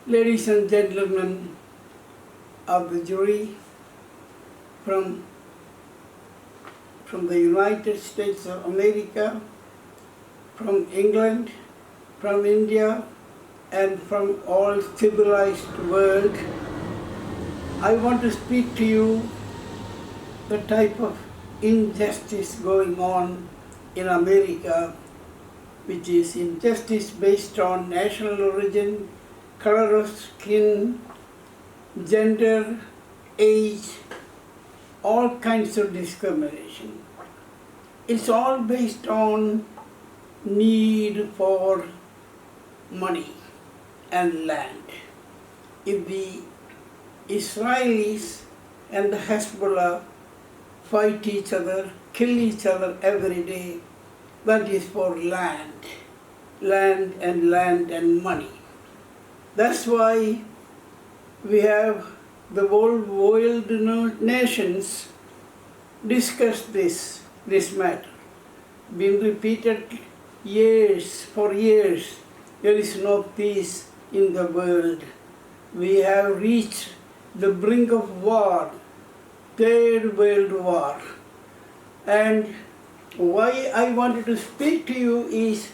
Ladies and gentlemen of the jury, from the United States of America, from England, from India, and from all civilized world, I want to speak to you the type of injustice going on in America, which is injustice based on national origin, color of skin, gender, age, all kinds of discrimination. It's all based on need for money and land. If the Israelis and the Hezbollah fight each other, kill each other every day, that is for land and money. That's why we have the whole world nations discuss this matter. Been repeated for years. There is no peace in the world. We have reached the brink of war, Third World War. And why I wanted to speak to you is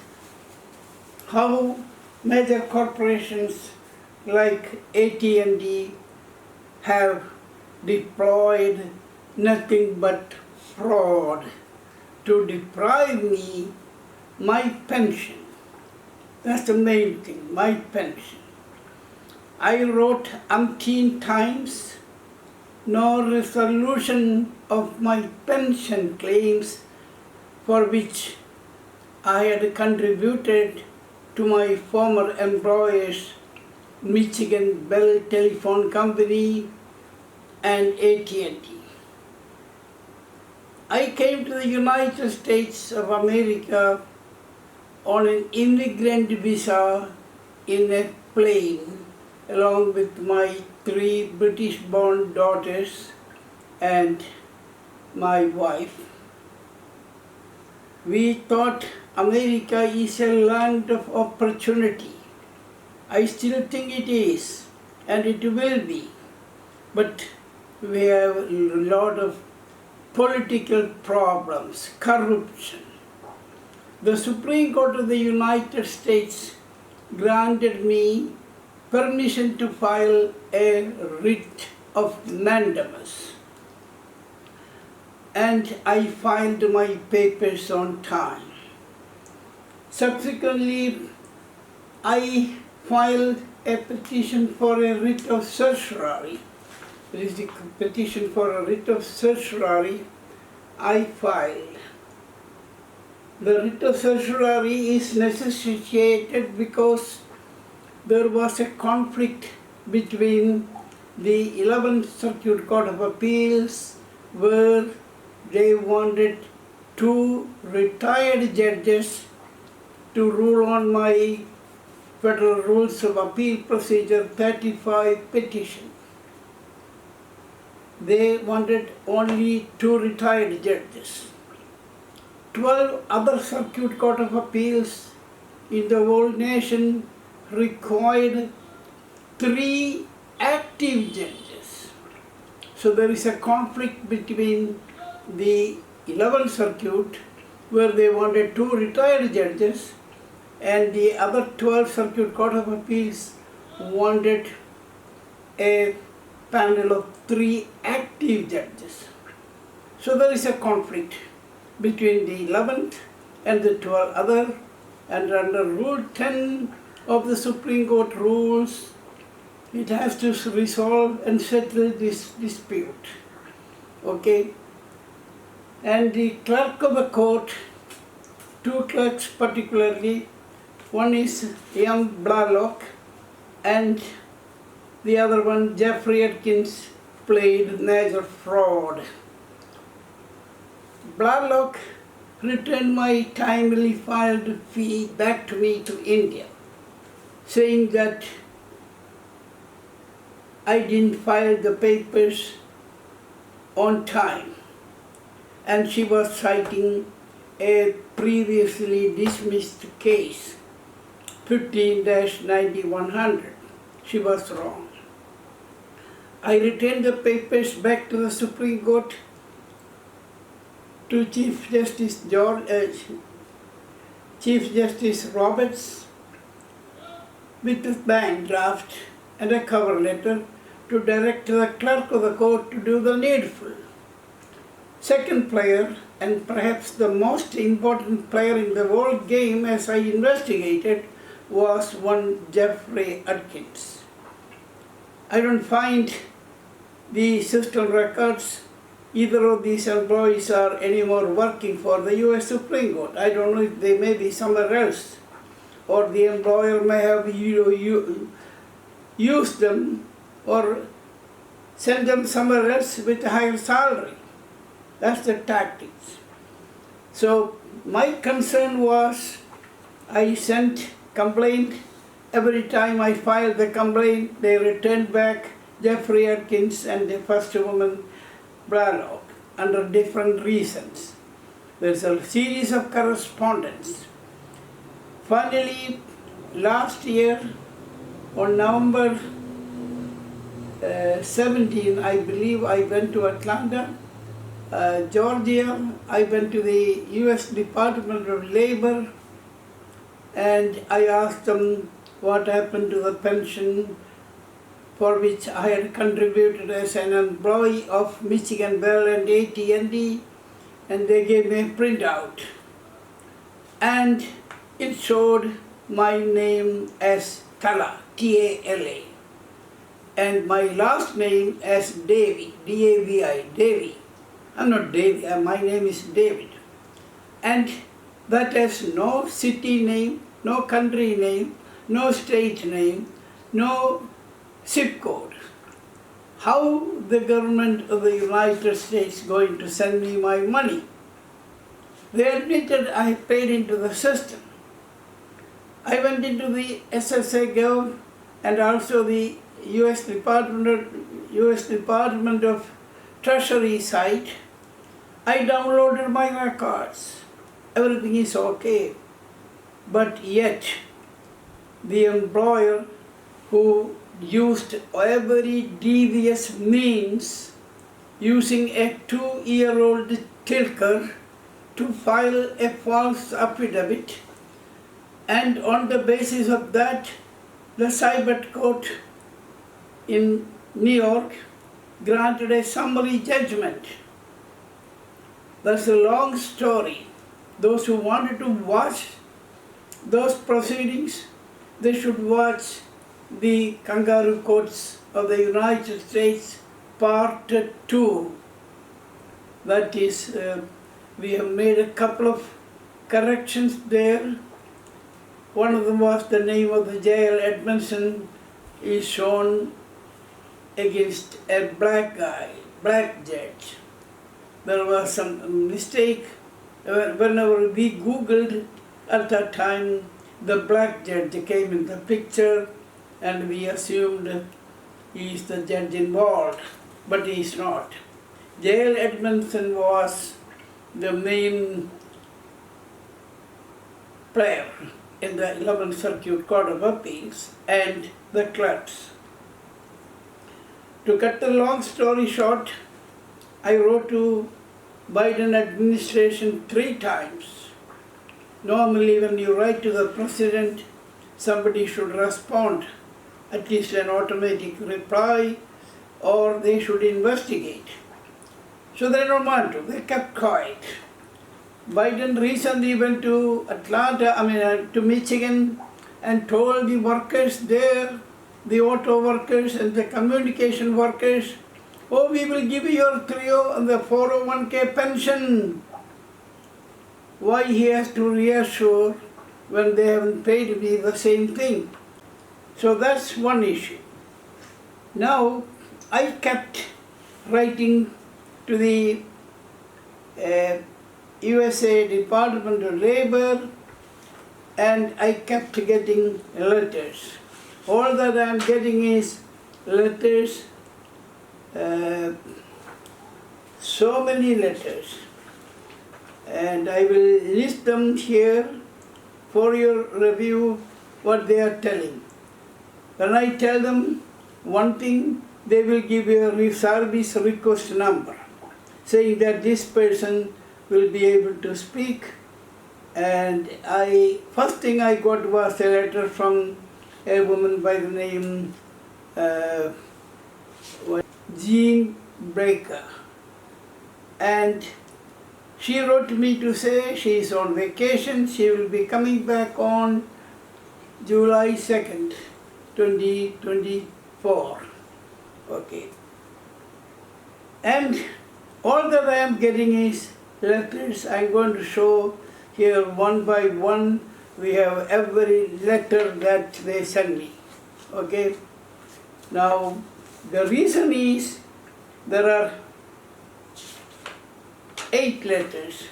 how major corporations like AT&T have deployed nothing but fraud to deprive me my pension. That's the main thing, my pension. I wrote umpteen times, no resolution of my pension claims for which I had contributed to my former employers, Michigan Bell Telephone Company and AT&T. I came to the United States of America on an immigrant visa in a plane along with my 3 British-born daughters and my wife. We thought America is a land of opportunity. I still think it is, and it will be. But we have a lot of political problems, corruption. The Supreme Court of the United States granted me permission to file a writ of mandamus. And I filed my papers on time. Subsequently, I filed a petition for a writ of certiorari. It is the petition for a writ of certiorari I filed. The writ of certiorari is necessitated because there was a conflict between the 11th Circuit Court of Appeals, where they wanted 2 retired judges to rule on my Federal Rules of Appeal Procedure 35 petition. They wanted only 2 retired judges. 12 other Circuit Court of Appeals in the whole nation required 3 active judges. So there is a conflict between the 11th Circuit, where they wanted 2 retired judges, and the other 12 Circuit Court of Appeals wanted a panel of 3 active judges. So there is a conflict between the 11th and the 12 other, and under Rule 10 of the Supreme Court rules, it has to resolve and settle this dispute. Okay? And the clerk of the court, 2 clerks particularly, one is M. Blalock and the other one, Jeffrey Atkins, played major fraud. Blalock returned my timely filed fee back to me to India, saying that I didn't file the papers on time, and she was citing a previously dismissed case, 15-9100. she was wrong. I returned the papers back to the Supreme Court to Chief Justice Roberts with a blank draft and a cover letter to direct the clerk of the court to do the needful. Second player, and perhaps the most important player in the whole game as I investigated, was one Jeffrey Atkins. I don't find the system records. Either of these employees are anymore working for the US Supreme Court. I don't know if they may be somewhere else, or the employer may have used them or sent them somewhere else with a higher salary. That's the tactics. So my concern was, I sent complaint. Every time I filed the complaint, they returned back Jeffrey Atkins and the first woman, Braddock, under different reasons. There's a series of correspondence. Finally, last year, on November 17, I believe, I went to Atlanta, Georgia. I went to the US Department of Labor, and I asked them what happened to the pension for which I had contributed as an employee of Michigan Bell and AT&T, and they gave me a printout. And it showed my name as Tala, T-A-L-A, and my last name as Davy, D-A-V-I, Davy. I'm not Davy, my name is David. And that has no city name, no country name, no state name, no zip code. How the government of the United States going to send me my money? They admitted I paid into the system. I went into the SSA.gov and also the US Department of Treasury site. I downloaded my records. Everything is okay. But yet, the employer who used every devious means using a 2-year-old tilker to file a false affidavit, and on the basis of that, the cyber court in New York granted a summary judgment. That's a long story. Those who wanted to watch those proceedings, they should watch the Kangaroo Courts of the United States, Part 2. That is, we have made a couple of corrections there. One of them was the name of the jail, Edmondson, is shown against a black guy, black judge. There was some mistake. Whenever we Googled at that time, the black judge came in the picture, and we assumed he is the judge involved, but he is not. Jail Edmondson was the main player in the 11th Circuit Court of Appeals and the clerks. To cut the long story short, I wrote to Biden administration 3 times. Normally when you write to the president, somebody should respond, at least an automatic reply, or they should investigate. So they don't want to, they kept quiet. Biden recently went to to Michigan, and told the workers there, the auto workers and the communication workers, oh, we will give you your 3O and the 401k pension. Why he has to reassure when they haven't paid me the same thing? So that's one issue. Now, I kept writing to the USA Department of Labor, and I kept getting letters. All that I am getting is letters, so many letters. And I will list them here for your review, what they are telling. When I tell them one thing, they will give you a service request number, saying that this person will be able to speak. And first thing I got was a letter from a woman by the name Jean Breaker. And she wrote to me to say she is on vacation. She will be coming back on July 2nd, 2024. Okay. And all that I am getting is letters. I'm going to show here one by one. We have every letter that they send me. Okay. Now, the reason is there are 8 letters.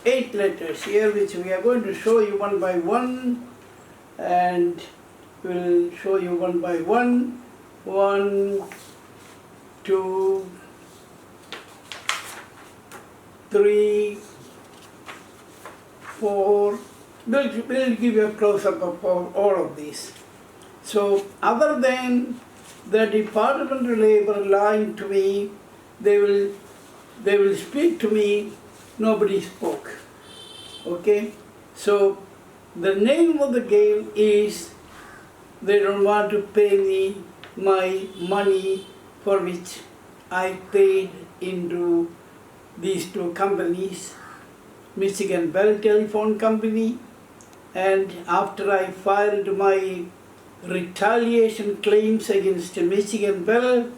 8 letters here, which we are going to show you one by one, and we'll show you one by one. 1, 2, 3, 4. We'll give you a close-up of all of these. So, other than the Department of Labor lying to me, they will speak to me. Nobody spoke. Okay? So, the name of the game is they don't want to pay me my money for which I paid into these 2 companies, Michigan Bell Telephone Company, and after I filed my retaliation claims against Michigan Bell,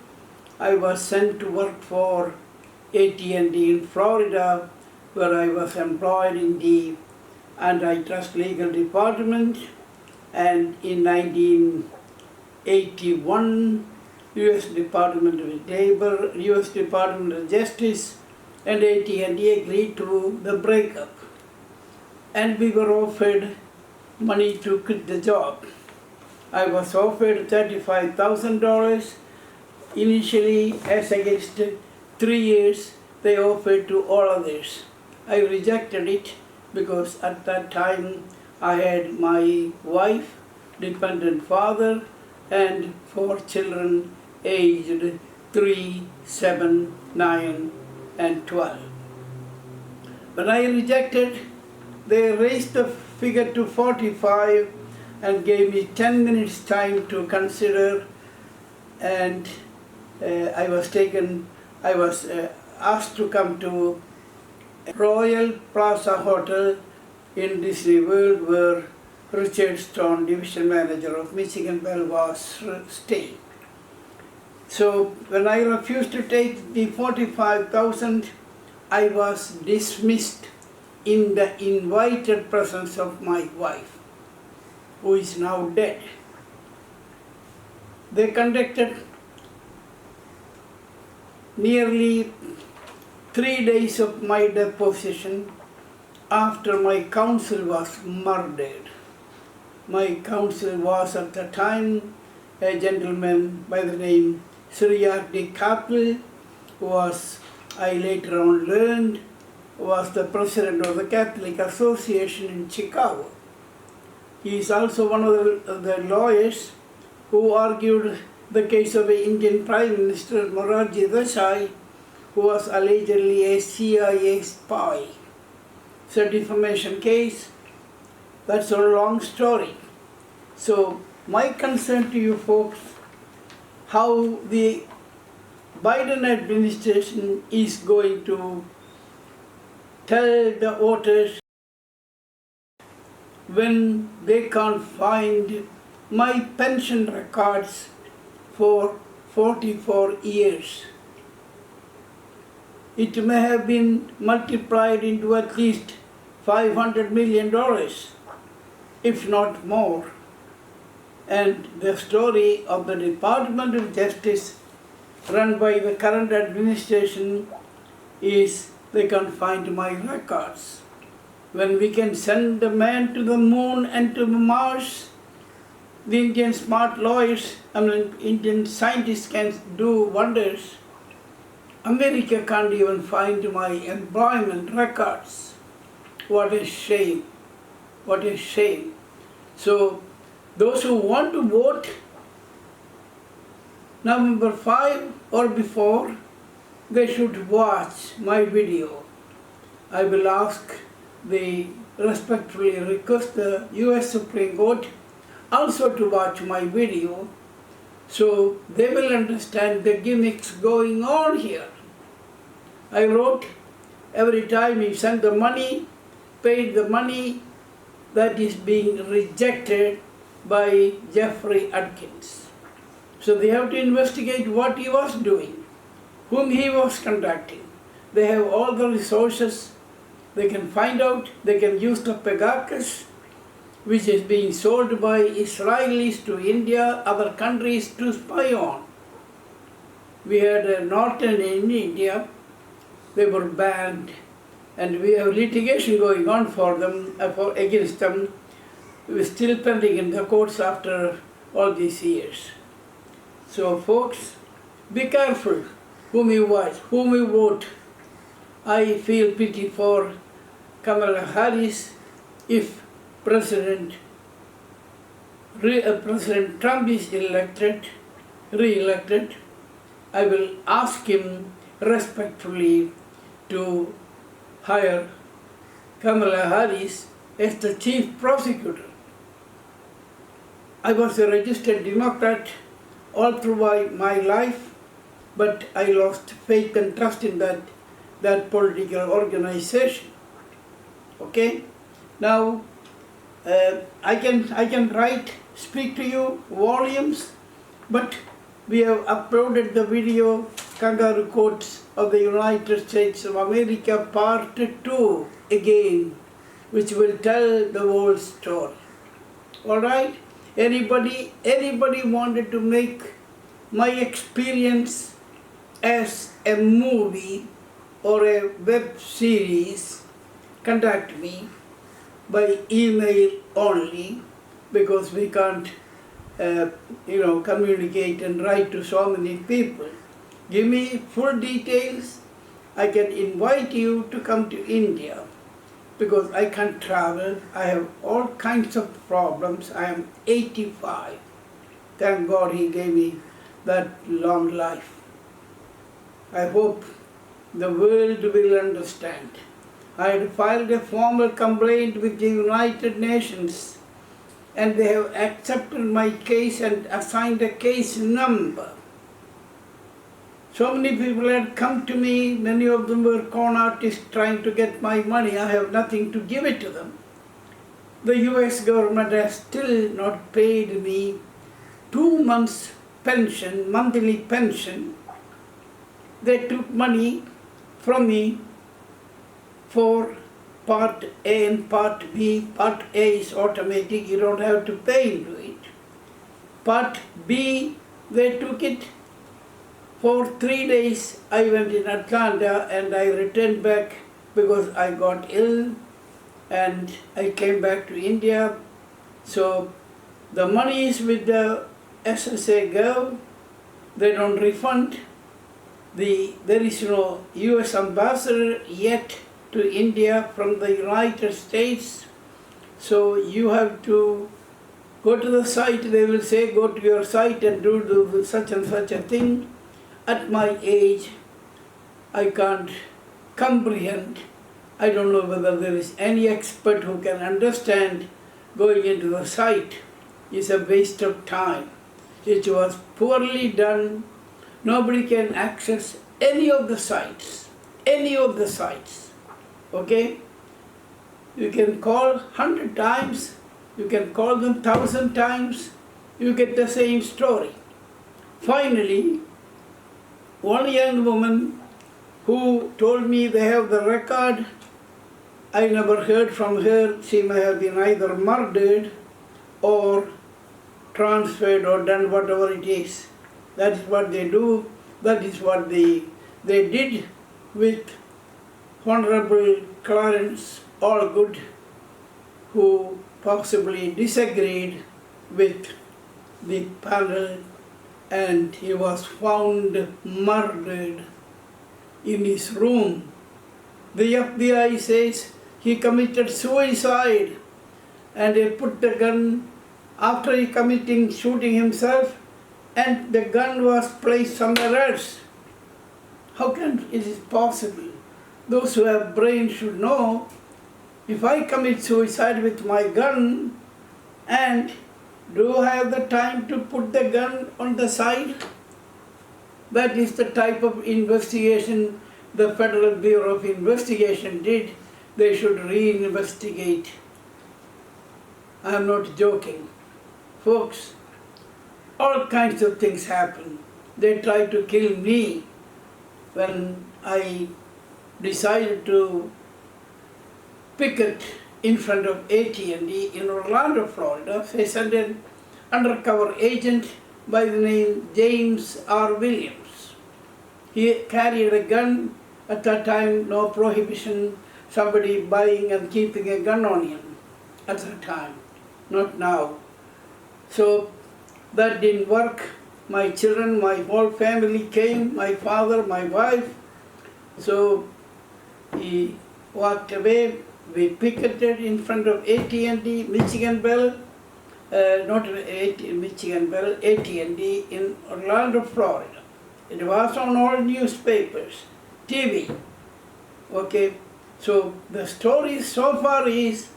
I was sent to work for AT&T in Florida, where I was employed in the Antitrust Legal Department, and in 1981, U.S. Department of Labor, U.S. Department of Justice, and AT&T agreed to the breakup. And we were offered money to quit the job. I was offered $35,000 initially, as against 3 years they offered to all others. I rejected it because at that time I had my wife, dependent father, and 4 children aged 3, 7, 9, and 12. When I rejected, they raised the figure to 45 and gave me 10 minutes time to consider, and I was asked to come to Royal Plaza Hotel in Disney World, where Richard Stone, division manager of Michigan Bell, was staying. So when I refused to take the 45,000, I was dismissed in the invited presence of my wife, who is now dead. They conducted nearly 3 days of my deposition after my counsel was murdered. My counsel was at the time a gentleman by the name Syriac who was, I later on learned, was the president of the Catholic Association in Chicago. He is also one of the lawyers who argued the case of the Indian Prime Minister Morarji Desai, who was allegedly a CIA spy. It's a defamation case. That's a long story. So my concern to you folks, how the Biden administration is going to tell the voters when they can't find my pension records for 44 years. It may have been multiplied into at least $500 million, if not more. And the story of the Department of Justice run by the current administration is they can't find my records. When we can send a man to the moon and to Mars, the Indian smart lawyers, Indian scientists can do wonders. America can't even find my employment records. What a shame. What a shame. So Those who want to vote November 5 or before, they should watch my video. I will respectfully request the US Supreme Court also to watch my video so they will understand the gimmicks going on here. I wrote, every time you send the money, paid the money, that is being rejected by Jeffrey Adkins. So they have to investigate what he was doing, whom he was contacting. They have all the resources. They can find out, they can use the Pegasus, which is being sold by Israelis to India, other countries to spy on. We had a Norton in India, they were banned, and we have litigation going on for them, against them. It was still pending in the courts after all these years. So folks, be careful whom you watch, whom you vote. I feel pity for Kamala Harris. If President Trump is re-elected, I will ask him respectfully to hire Kamala Harris as the chief prosecutor. I was a registered Democrat all through my life, but I lost faith and trust in that political organization. Okay? Now, I can speak to you volumes, but we have uploaded the video, Kangaroo Courts of the United States of America Part 2 again, which will tell the whole story. Alright? Anybody wanted to make my experience as a movie or a web series, contact me by email only, because we can't communicate and write to so many people. Give me full details. I can invite you to come to India, because I can't travel. I have all kinds of problems. I am 85. Thank God he gave me that long life. I hope the world will understand. I had filed a formal complaint with the United Nations, and they have accepted my case and assigned a case number. So many people had come to me, many of them were con artists trying to get my money. I have nothing to give it to them. The US government has still not paid me 2 months pension, monthly pension. They took money from me for Part A and Part B. Part A is automatic, you don't have to pay into it. Part B, they took it for 3 days. I went in Atlanta and I returned back because I got ill and I came back to India. So the money is with the SSA.gov. They don't refund. There is no US ambassador yet to India from the United States. So you have to go to the site. They will say, go to your site and do such and such a thing. At my age, I can't comprehend. I don't know whether there is any expert who can understand going into the site. It's a waste of time. It was poorly done. Nobody can access any of the sites. Okay? You can call 100 times, you can call them 1,000 times, you get the same story. Finally, one young woman who told me they have the record, I never heard from her. She may have been either murdered or transferred or done whatever it is. That is what they do. That is what they did with Honorable Clarence Allgood, who possibly disagreed with the panel, and he was found murdered in his room. The FBI says he committed suicide and they put the gun after he committing shooting himself, and the gun was placed somewhere else. How can it is possible? Those who have brains should know, if I commit suicide with my gun, and do I have the time to put the gun on the side? That is the type of investigation the Federal Bureau of Investigation did. They should reinvestigate. I am not joking. Folks, all kinds of things happen. They tried to kill me when I decided to picket in front of AT&T in Orlando, Florida. They sent an undercover agent by the name James R. Williams. He carried a gun. At that time, no prohibition, somebody buying and keeping a gun on him at that time, not now. So that didn't work. My children, my whole family came, my father, my wife. So he walked away. We picketed in front of AT&T, Michigan Bell, not Michigan Bell, AT&T in Orlando, Florida. It was on all newspapers, TV. Okay, so the story so far is,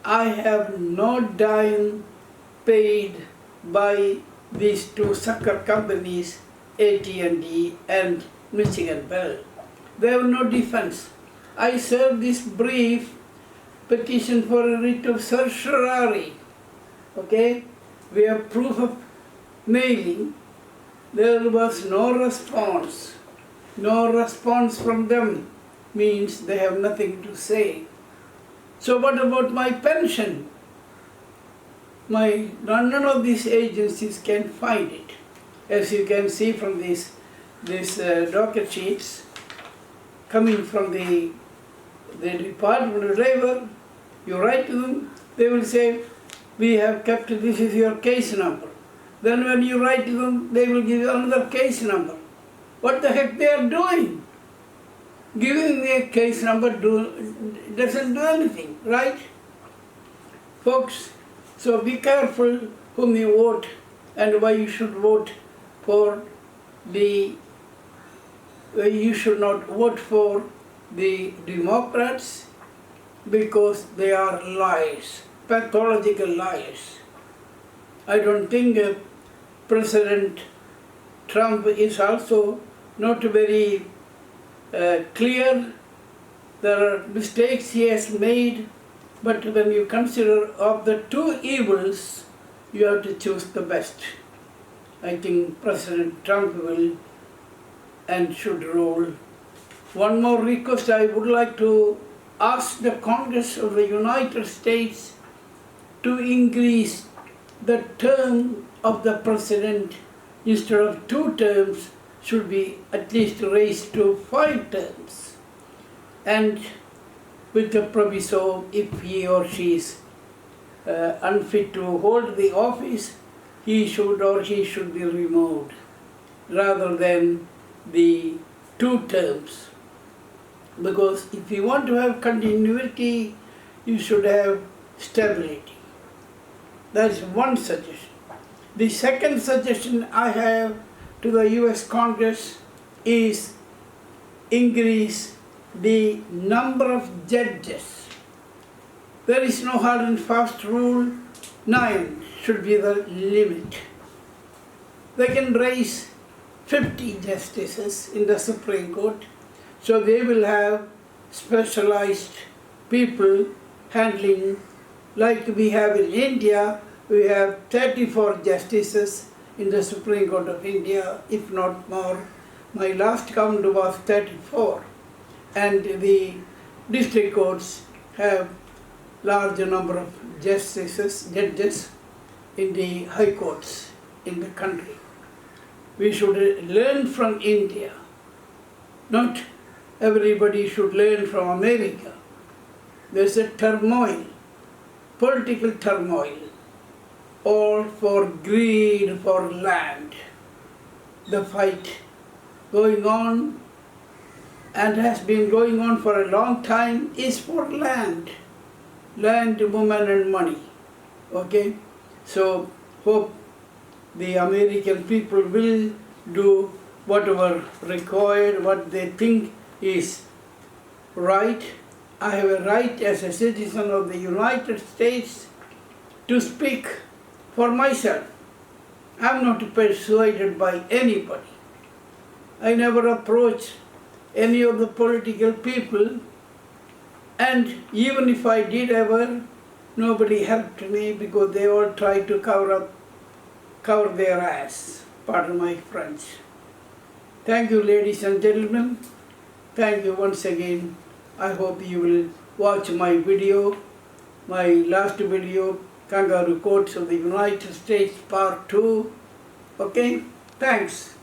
I have no dime paid by these two sucker companies, AT&T and Michigan Bell. They have no defense. I served this brief petition for a writ of certiorari. Okay, we have proof of mailing. There was no response. No response from them means they have nothing to say. So what about my pension? None of these agencies can find it. As you can see from these docket sheets coming from the Department of Labor, you write to them, they will say, we have kept, this is your case number. Then when you write to them, they will give you another case number. What the heck they are doing? Giving me a case number doesn't do anything, right? Folks, so be careful whom you vote and why you should vote for you should not vote for the Democrats, because they are liars, pathological liars. I don't think President Trump is also not very clear. There are mistakes he has made, but when you consider of the two evils, you have to choose the best. I think President Trump will and should rule. One more request I would like to ask the Congress of the United States to increase the term of the president. Instead of 2 terms, should be at least raised to 5 terms. And with the proviso, if he or she is unfit to hold the office, he should or she should be removed, rather than the 2 terms. Because if you want to have continuity, you should have stability. That's one suggestion. The second suggestion I have to the US Congress is increase the number of judges. There is no hard and fast rule. 9 should be the limit. They can raise 50 justices in the Supreme Court, so they will have specialized people handling, like we have in India. We have 34 justices in the Supreme Court of India, if not more. My last count was 34. And the district courts have larger number of judges in the high courts in the country. We should learn from India. Not everybody should learn from America. There's a turmoil, political turmoil, all for greed for land. The fight going on and has been going on for a long time is for land, woman and money. Okay? So hope the American people will do whatever required, what they think is right. I have a right as a citizen of the United States to speak for myself. I am not persuaded by anybody. I never approached any of the political people, and even if I did ever, nobody helped me because they all tried to cover their ass. Pardon my French. Thank you, ladies and gentlemen. Thank you once again. I hope you will watch my video, my last video, Kangaroo Courts of the United States Part 2. Okay? Thanks.